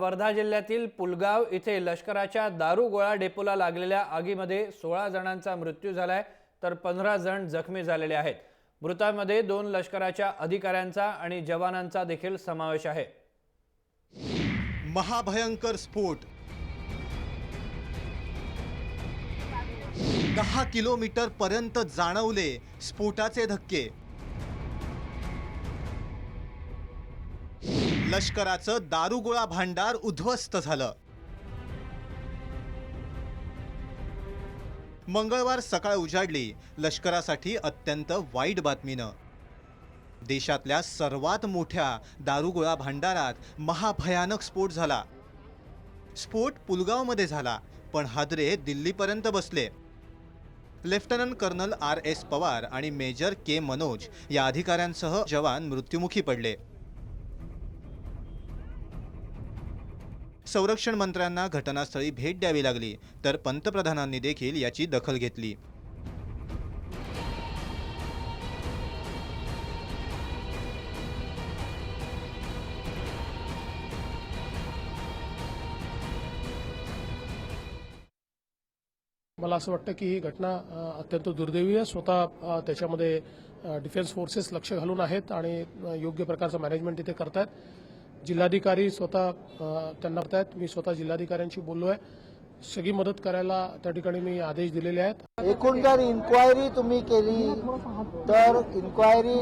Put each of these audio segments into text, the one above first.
वर्धा जिल्ह्यातील पुलगाव इथे लष्कराच्या दारुगोळा डेपोला लागलेल्या आगीमध्ये 16 जणांचा मृत्यू झालाय तर 15 जण जखमी झालेले आहेत। मृतांमध्ये 2 लष्कराच्या अधिकाऱ्यांचा आणि जवानांचा देखील समावेश आहे। महाभयंकर स्फोट, 10 किलोमीटर पर्यंत जाणवले स्फोटाचे धक्के। लष्कराचं दारुगोळा भांडार उद्ध्वस्त झालं। मंगळवार सकाळ उजाडली लष्करासाठी अत्यंत वाईट बातमीनं। देशातल्या सर्वात मोठ्या दारुगोळा भांडारात महाभयानक स्फोट झाला। स्फोट पुलगावमध्ये झाला, पण हादरे दिल्लीपर्यंत बसले। लेफ्टनंट कर्नल RS पवार आणि मेजर K मनोज या अधिकाऱ्यांसह जवान मृत्युमुखी पडले। संरक्षण मंत्र्यांना घटनास्थळी भेट द्यावी लागली, तर पंतप्रधानांनी देखील याची दखल घेतली। मला असं वाटतं की ही घटना अत्यंत दुर्दैवी आहे। स्वतः त्याच्यामध्ये डिफेन्स फोर्सेस लक्ष घालून आहेत आणि योग्य प्रकारचं मॅनेजमेंट इथे करतायत। जिल्हाधिकारी स्वतः त्यांना करतायत। मी स्वतः जिल्हाधिकाऱ्यांशी बोललोय, सगळी मदत करायला त्या ठिकाणी मी आदेश दिलेले आहेत। एकूण जर इन्क्वायरी तुम्ही केली तर इन्क्वायरी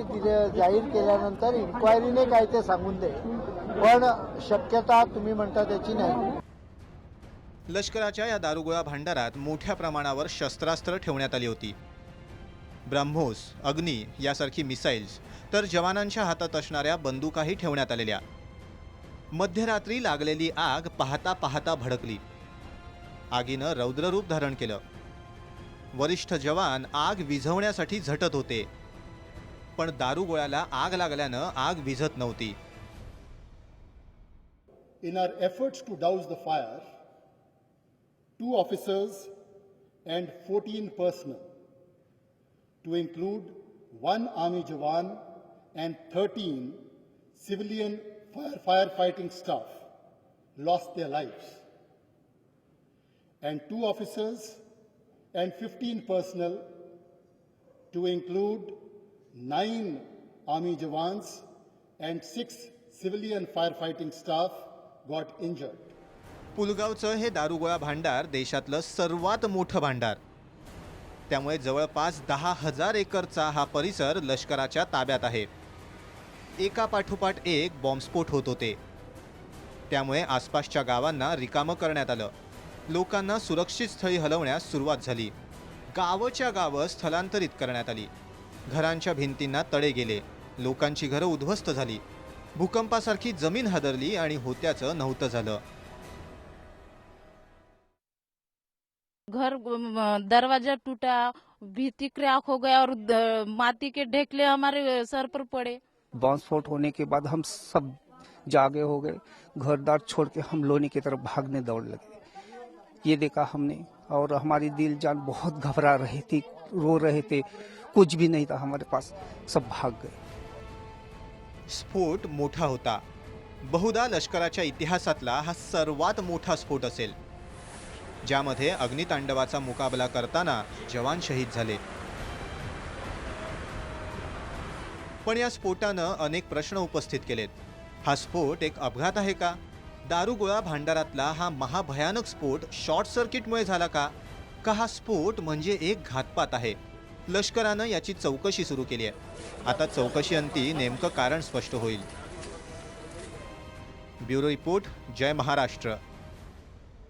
जाहीर केल्यानंतर इन्क्वायरीने काय ते सांगून दे, पण शक्यता तुम्ही म्हणता त्याची नाही। लष्कराच्या या दारुगोळा भांडारात मोठ्या प्रमाणावर शस्त्रास्त्र ठेवण्यात आली होती। ब्रह्मोस, अग्नी यासारखी मिसाईल्स, तर जवानांच्या हातात असणाऱ्या बंदुकाही ठेवण्यात आलेल्या। मध्यरात्री लागलेली आग पाहता पाहता भडकली। आगीनं रौद्ररूप धारण केलं। वरिष्ठ जवान आग विझवण्यासाठी झटत होते, पण दारुगोळ्याला आग लागल्यानं आग विझत नव्हती। In our efforts to douse the fire, 2 officers and 14 personnel, to include 1 army jawan and 13 civilian firefighting staff, lost their lives, and 2 officers and 15 personnel, to include 9 army jawans and 6 civilian firefighting staff, got injured. पुलगावचं हे दारुगोळा भांडार देशातलं सर्वात मोठं भांडार, त्यामुळे जवळपास 10,000 एकरचा हा परिसर लष्कराच्या ताब्यात आहे। एकापाठोपाठ एक बॉम्बस्फोट होत होते, त्यामुळे आसपासच्या गावांना रिकामं करण्यात आलं। लोकांना सुरक्षित स्थळी हलवण्यास सुरुवात झाली। गावच्या गावं स्थलांतरित करण्यात आली। घरांच्या भिंतींना तडे गेले, लोकांची घरं उद्ध्वस्त झाली। भूकंपासारखी जमीन हादरली आणि होत्याचं नव्हतं झालं। घर दरवाजा टूटा, भीति क्रैक हो गया और माटी के ढेकले हमारे सर पर पड़े। बॉम्ब स्फोट होने के बाद हम सब जागे हो गए, घर दार छोड़ के हम लोनी की तरफ भागने दौड़ लगे। ये देखा हमने और हमारी दिल जान बहुत घबरा रही थी, रो रहे थे, कुछ भी नहीं था हमारे पास, सब भाग गए। स्फोट मोठा होता, बहुधा लष्कराच्या इतिहासातला हा सर्वात मोठा स्फोट असेल, ज्यामध्ये अग्नितांडवाचा मुकाबला करताना जवान शहीद झाले। पण या स्फोटानं अनेक प्रश्न उपस्थित केलेत। हा स्फोट एक अपघात आहे का? दारुगोळा भांडारातला हा महाभयानक स्फोट शॉर्ट सर्किटमुळे झाला का? हा स्फोट म्हणजे एक घातपात आहे? लष्करानं याची चौकशी सुरू केली आहे। आता चौकशी अंती नेमकं कारण स्पष्ट होईल। ब्युरो रिपोर्ट, जय महाराष्ट्र।